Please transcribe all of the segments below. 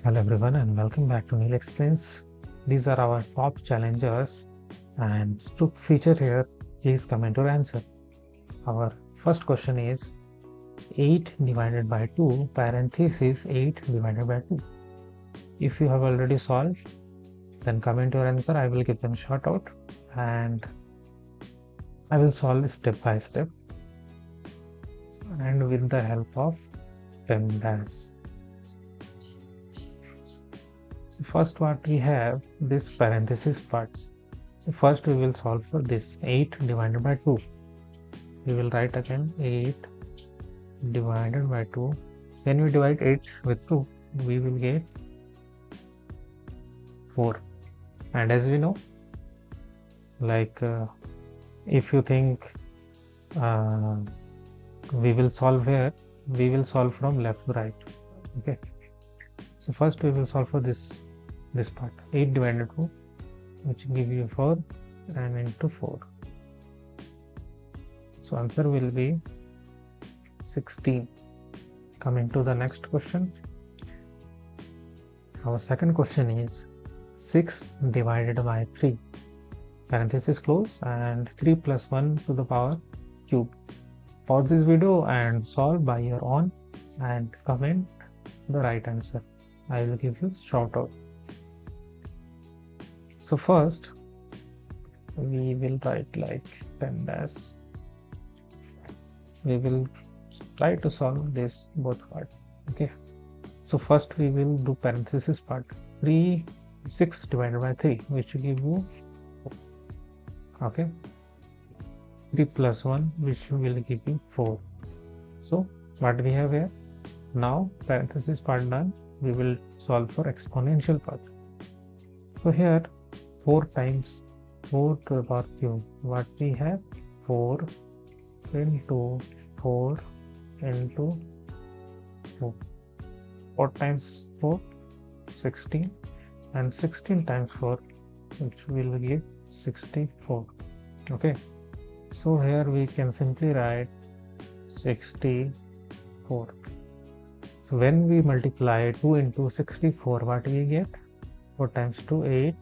Hello everyone and welcome back to Neil Explains. These are our top challengers and to feature here, please comment your answer. Our first question is 8 divided by 2 parenthesis 8 divided by 2. If you have already solved, then comment your answer. I will give them shout out and I will solve step by step and with the help of PEMDAS. So first what we have this parenthesis part. So first we will solve for this 8 divided by 2. We will write again 8 divided by 2. When we divide 8 with 2, we will get 4. And as we know, if you think we will solve here, we will solve from left to right. Okay. So first we will solve for this part 8 divided by 2, which give you 4 and into 4. So answer will be 16. Coming to the next question. Our second question is 6 divided by 3 parenthesis close and 3 plus 1 to the power cube. Pause this video and solve by your own and comment the right answer. I will give you shout out. So first we will write like PEMDAS. We will try to solve this both part. Okay. So first we will do parenthesis part 6 divided by 3, which will give you 4. Okay. 3 plus 1, which will give you 4. So what we have here now, parenthesis part done. We will solve for exponential part. So here 4 times 4 to the power cube. What we have 4 into 4 into 4. 4 times 4 16 and 16 times 4, which will give 64. Okay. So here we can simply write 64. So when we multiply 2 into 64, what we get? 4 times 2, 8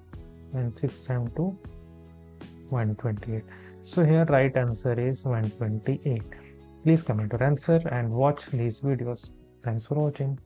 and 6 times 2, 128. So here right answer is 128. Please comment your answer and watch these videos. Thanks for watching.